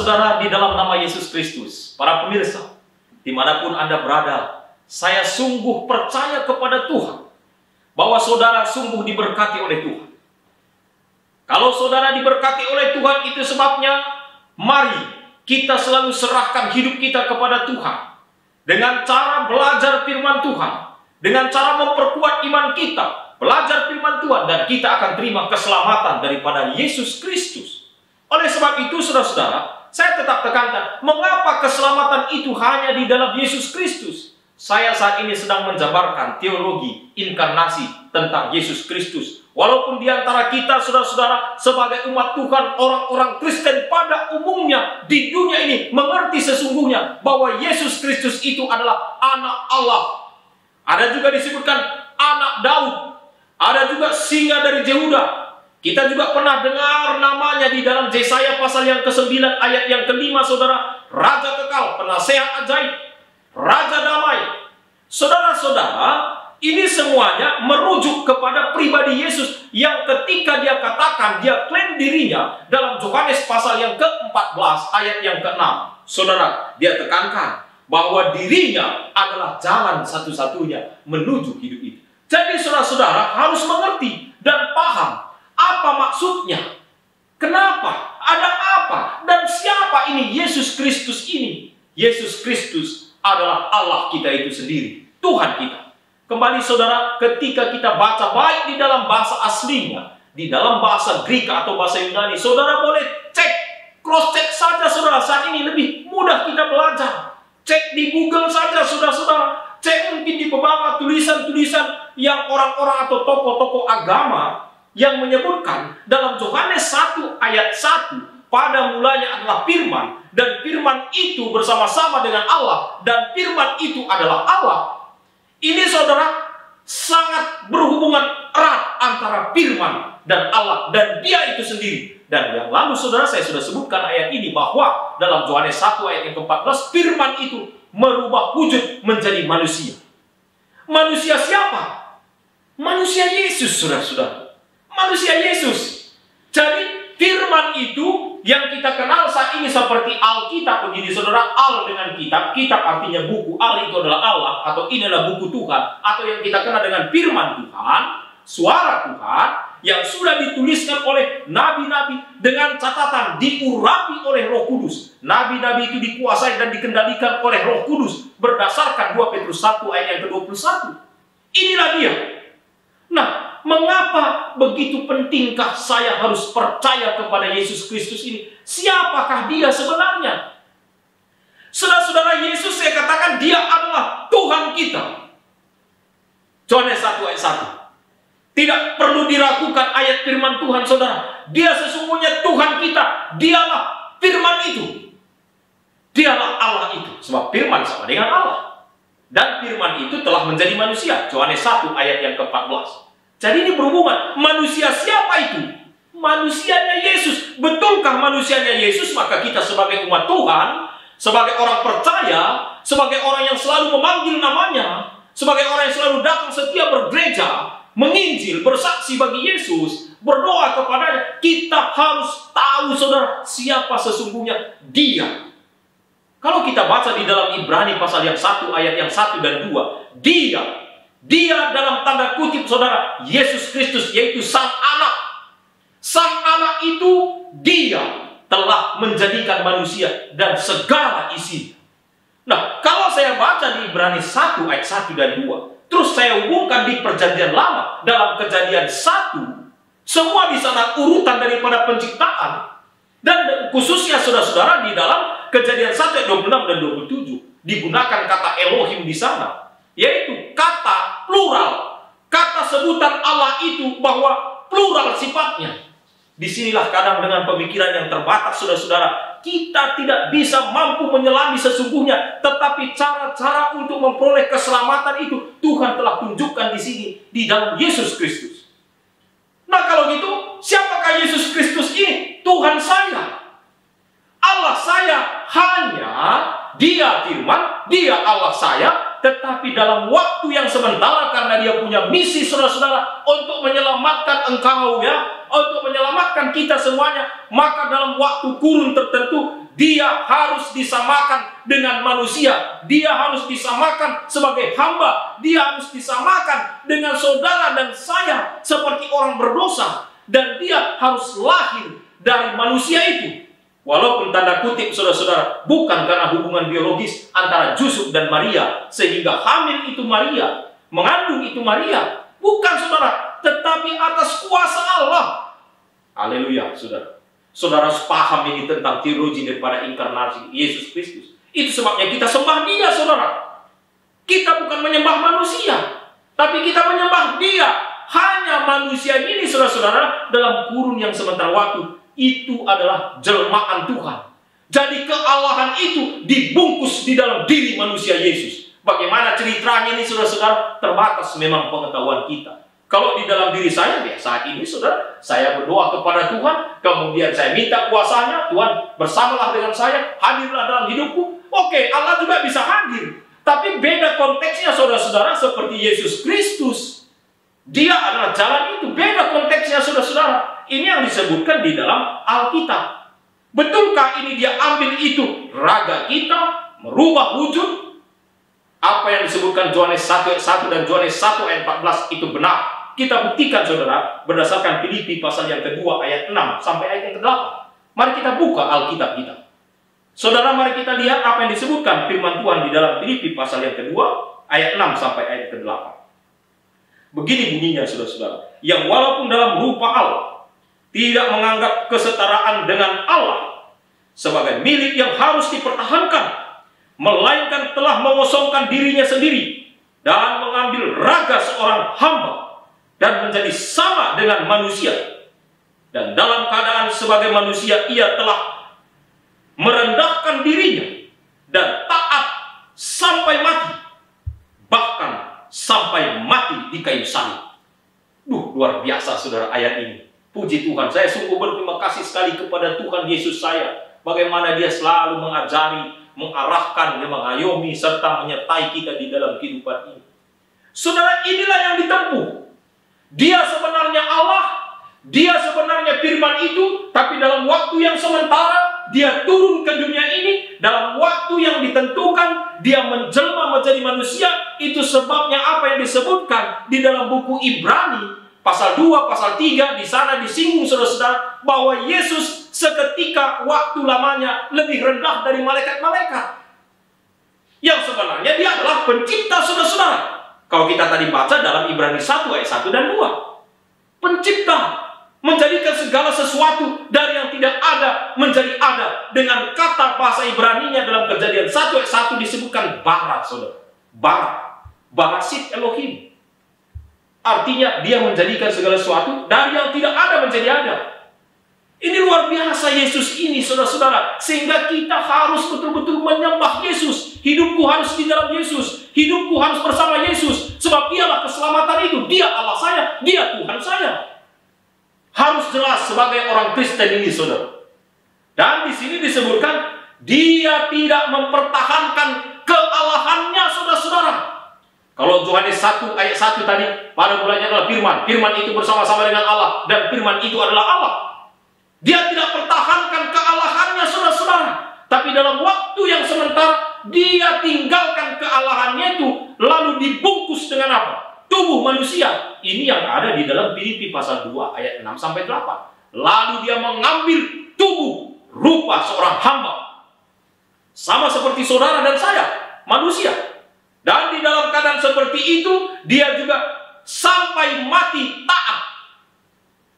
Saudara-saudara di dalam nama Yesus Kristus, para pemirsa, dimanapun Anda berada, saya sungguh percaya kepada Tuhan, bahwa saudara sungguh diberkati oleh Tuhan. Kalau saudara diberkati oleh Tuhan, itu sebabnya, mari kita selalu serahkan hidup kita kepada Tuhan, dengan cara belajar firman Tuhan, dengan cara memperkuat iman kita, belajar firman Tuhan, dan kita akan terima keselamatan daripada Yesus Kristus. Oleh sebab itu, saudara-saudara, saya tetap tekankan, mengapa keselamatan itu hanya di dalam Yesus Kristus? Saya saat ini sedang menjabarkan teologi inkarnasi tentang Yesus Kristus. Walaupun di antara kita, saudara-saudara, sebagai umat Tuhan, orang-orang Kristen pada umumnya di dunia ini mengerti sesungguhnya bahwa Yesus Kristus itu adalah anak Allah. Ada juga disebutkan anak Daud. Ada juga singa dari Yehuda. Kita juga pernah dengar namanya di dalam Yesaya pasal yang ke-9 ayat yang ke-5, saudara. Raja kekal, penasehat ajaib, Raja damai. Saudara-saudara, ini semuanya merujuk kepada pribadi Yesus yang ketika dia katakan, dia klaim dirinya dalam Yohanes pasal yang ke-14 ayat yang ke-6. Saudara, dia tekankan bahwa dirinya adalah jalan satu-satunya menuju hidup itu. Jadi saudara-saudara harus mengerti dan paham apa maksudnya? Kenapa? Ada apa? Dan siapa ini Yesus Kristus ini? Yesus Kristus adalah Allah kita itu sendiri, Tuhan kita. Kembali saudara, ketika kita baca baik di dalam bahasa aslinya, di dalam bahasa Greek atau bahasa Yunani, saudara boleh cek, cross check saja saudara. Saat ini lebih mudah kita belajar. Cek di Google saja saudara-saudara. Cek mungkin di beberapa tulisan-tulisan yang orang-orang atau tokoh-tokoh agama yang menyebutkan dalam Yohanes 1 ayat 1, pada mulanya adalah firman, dan firman itu bersama-sama dengan Allah, dan firman itu adalah Allah. Ini saudara sangat berhubungan erat antara firman dan Allah, dan dia itu sendiri. Dan yang lalu saudara saya sudah sebutkan ayat ini, bahwa dalam Yohanes 1 ayat yang ke-14, firman itu merubah wujud menjadi manusia. Manusia siapa? Manusia Yesus, saudara-saudara. Manusia Yesus. Jadi firman itu yang kita kenal saat ini seperti Alkitab begini saudara. Al dengan kitab, kitab artinya buku, al itu adalah Allah, atau ini adalah buku Tuhan, atau yang kita kenal dengan firman Tuhan, suara Tuhan yang sudah dituliskan oleh nabi-nabi dengan catatan diurapi oleh Roh Kudus. Nabi-nabi itu dikuasai dan dikendalikan oleh Roh Kudus berdasarkan 2 Petrus 1 ayat yang ke-21. Inilah dia. Nah, mengapa begitu pentingkah saya harus percaya kepada Yesus Kristus ini? Siapakah dia sebenarnya? Saudara-saudara, Yesus saya katakan dia adalah Tuhan kita. Yohanes 1 ayat 1. Tidak perlu diragukan ayat firman Tuhan, saudara. Dia sesungguhnya Tuhan kita. Dialah firman itu. Dialah Allah itu. Sebab firman sama dengan Allah. Dan firman itu telah menjadi manusia. Yohanes 1 ayat yang ke-14. Jadi ini berhubungan. Manusia siapa itu? Manusianya Yesus. Betulkah manusianya Yesus? Maka kita sebagai umat Tuhan, sebagai orang percaya, sebagai orang yang selalu memanggil namanya, sebagai orang yang selalu datang setia bergereja, menginjil, bersaksi bagi Yesus, berdoa kepadanya, kita harus tahu saudara siapa sesungguhnya dia. Kalau kita baca di dalam Ibrani pasal yang 1 ayat yang 1 dan 2, dia dalam tanda kutip saudara, Yesus Kristus, yaitu Sang Anak. Sang Anak itu dia telah menjadikan manusia dan segala isi. Nah, kalau saya baca di Ibrani 1 ayat 1 dan 2, terus saya hubungkan di Perjanjian Lama dalam Kejadian 1, semua di sana urutan daripada penciptaan. Dan khususnya saudara-saudara di dalam Kejadian 1 ayat 26 dan 27 digunakan kata Elohim di sana, yaitu kata plural. Kata sebutan Allah itu bahwa plural sifatnya. Disinilah kadang dengan pemikiran yang terbatas saudara-saudara, kita tidak bisa mampu menyelami sesungguhnya, tetapi cara-cara untuk memperoleh keselamatan itu Tuhan telah tunjukkan di sini di dalam Yesus Kristus. Nah, kalau gitu, siapakah Yesus Kristus ini? Tuhan saya. Allah saya hanya dia firman, dia Allah saya, tetapi dalam waktu yang sementara karena dia punya misi saudara-saudara untuk menyelamatkan engkau ya, untuk menyelamatkan kita semuanya, maka dalam waktu kurun tertentu dia harus disamakan dengan manusia. Dia harus disamakan sebagai hamba. Dia harus disamakan dengan saudara dan saya seperti orang berdosa. Dan dia harus lahir dari manusia itu. Walaupun tanda kutip saudara-saudara, bukan karena hubungan biologis antara Yusuf dan Maria, sehingga hamil itu Maria, mengandung itu Maria. Bukan saudara, tetapi atas kuasa Allah. Haleluya, saudara. Saudara paham ini tentang teologi daripada inkarnasi Yesus Kristus. Itu sebabnya kita sembah dia, saudara. Kita bukan menyembah manusia, tapi kita menyembah dia. Hanya manusia ini, saudara-saudara, dalam kurun yang sementara waktu, itu adalah jelmaan Tuhan. Jadi kealahan itu dibungkus di dalam diri manusia Yesus. Bagaimana ceritanya ini, saudara-saudara, terbatas memang pengetahuan kita. Kalau di dalam diri saya, ya saat ini, saudara, saya berdoa kepada Tuhan, kemudian saya minta kuasanya, Tuhan bersamalah dengan saya, hadirlah dalam hidupku. Oke, Allah juga bisa hadir. Tapi beda konteksnya, saudara-saudara, seperti Yesus Kristus. Dia adalah jalan itu. Beda konteksnya, saudara-saudara. Ini yang disebutkan di dalam Alkitab. Betulkah ini dia ambil itu raga kita, merubah wujud? Apa yang disebutkan Yohanes 1 ayat 1 dan Yohanes 1 ayat 14 itu benar. Kita buktikan, saudara, berdasarkan Filipi pasal yang kedua ayat 6 sampai ayat yang ke-8. Mari kita buka Alkitab kita. Saudara, mari kita lihat apa yang disebutkan firman Tuhan di dalam Filipi pasal yang kedua ayat 6 sampai ayat ke-8. Begini bunyinya, saudara-saudara. Yang walaupun dalam rupa Allah, tidak menganggap kesetaraan dengan Allah sebagai milik yang harus dipertahankan, melainkan telah mengosongkan dirinya sendiri dan mengambil raga seorang hamba dan menjadi sama dengan manusia. Dan dalam keadaan sebagai manusia, ia telah merendahkan dirinya dan taat sampai mati, bahkan sampai mati di kayu salib. Luar biasa, saudara, ayat ini. Puji Tuhan, saya sungguh berterima kasih sekali kepada Tuhan Yesus saya. Bagaimana dia selalu mengajari, mengarahkan, dia mengayomi, serta menyertai kita di dalam kehidupan ini. Saudara, inilah yang ditempuh. Dia sebenarnya Allah, dia sebenarnya firman itu, tapi dalam waktu yang sementara, dia turun ke dunia ini, dalam waktu yang ditentukan, dia menjelma menjadi manusia. Itu sebabnya apa yang disebutkan di dalam buku Ibrani, pasal 2, pasal 3, di sana disinggung, saudara-saudara, bahwa Yesus seketika waktu lamanya lebih rendah dari malaikat-malaikat. Yang sebenarnya dia adalah pencipta, saudara-saudara. Kalau kita tadi baca dalam Ibrani 1 ayat 1 dan 2. Pencipta, menjadikan segala sesuatu dari yang tidak ada menjadi ada. Dengan kata bahasa Ibraninya dalam Kejadian 1 ayat 1 disebutkan bara, saudara. Bara. Barasit Elohim. Artinya dia menjadikan segala sesuatu dari yang tidak ada menjadi ada. Ini luar biasa Yesus ini, saudara-saudara. Sehingga kita harus betul-betul menyembah Yesus. Hidupku harus di dalam Yesus. Hidupku harus bersama Yesus. Sebab dialah keselamatan itu. Dia Allah saya, dia Tuhan saya. Harus jelas sebagai orang Kristen ini, saudara. Dan di sini disebutkan, dia tidak mempertahankan kealahannya, saudara-saudara. Kalau Yohanes 1 ayat 1 tadi, pada mulanya adalah firman. Firman itu bersama-sama dengan Allah. Dan firman itu adalah Allah. Dia tidak pertahankan kealahannya, saudara-saudara. Tapi dalam waktu yang sementara, dia tinggalkan kealahannya itu, lalu dibungkus dengan apa? Tubuh manusia. Ini yang ada di dalam Filipi pasal 2 ayat 6 sampai 8. Lalu dia mengambil tubuh rupa seorang hamba. Sama seperti saudara dan saya, manusia. Dan di dalam keadaan seperti itu, dia juga sampai mati taat.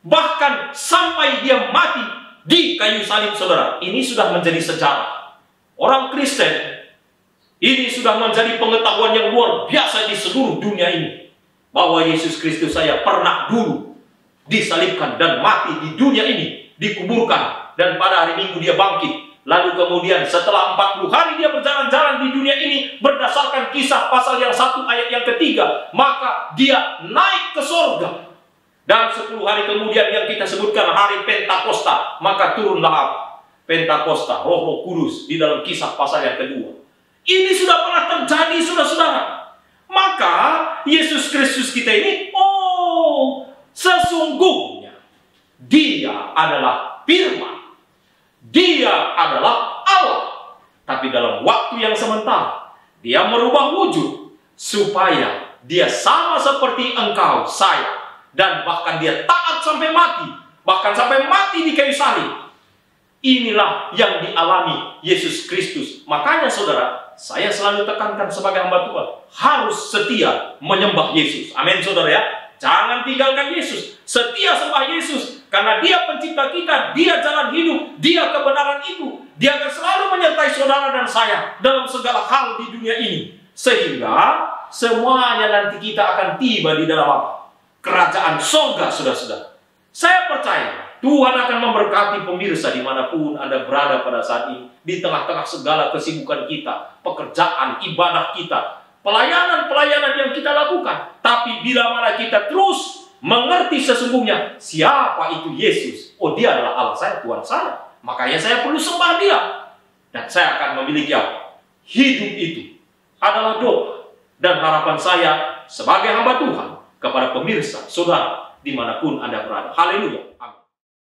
Bahkan sampai dia mati di kayu salib, saudara. Ini sudah menjadi sejarah. Orang Kristen, ini sudah menjadi pengetahuan yang luar biasa di seluruh dunia ini. Bahwa Yesus Kristus saya pernah dulu disalibkan dan mati di dunia ini. Dikuburkan. Dan pada hari Minggu dia bangkit. Lalu kemudian setelah 40 hari dia berjalan-jalan di dunia ini. Berdasarkan kisah pasal yang 1 ayat yang ketiga. Maka dia naik ke sorga. Dan 10 hari kemudian yang kita sebutkan hari Pentakosta. Maka turunlah apa? Pentakosta, Roh Kudus di dalam kisah pasal yang kedua. Ini sudah pernah terjadi, saudara-saudara. Maka Yesus Kristus kita ini, sesungguhnya dia adalah firman. Dia adalah Allah. Tapi dalam waktu yang sementara, dia merubah wujud supaya dia sama seperti engkau, saya. Dan bahkan dia taat sampai mati. Bahkan sampai mati di kayu salib. Inilah yang dialami Yesus Kristus. Makanya saudara, saya selalu tekankan sebagai hamba Tuhan, harus setia menyembah Yesus. Amin saudara ya. Jangan tinggalkan Yesus. Setia sembah Yesus. Karena dia pencipta kita, dia jalan hidup, dia kebenaran itu. Dia akan selalu menyertai saudara dan saya dalam segala hal di dunia ini. Sehingga semuanya nanti kita akan tiba di dalam apa? Kerajaan surga, saudara-saudara. Saya percaya Tuhan akan memberkati pemirsa dimanapun Anda berada pada saat ini. Di tengah-tengah segala kesibukan kita, pekerjaan, ibadah kita, pelayanan-pelayanan yang kita lakukan. Tapi bila mana kita terus mengerti sesungguhnya siapa itu Yesus. Oh, dia adalah Allah saya, Tuhan saya. Makanya saya perlu sembah dia. Dan saya akan memiliki apa? Hidup itu adalah doa dan harapan saya sebagai hamba Tuhan kepada pemirsa, saudara, dimanapun Anda berada. Haleluya. Amin.